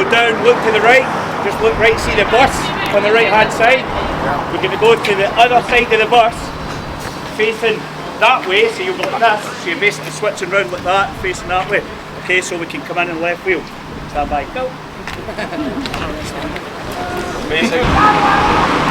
go down, look to the right, just look right, see the bus on the right hand side. We're going to go to the other side of the bus, facing that way, so you'll go like this, so you're basically switching round like that, facing that way. Okay, so we can come in and left wheel. Stand by, go. Amazing.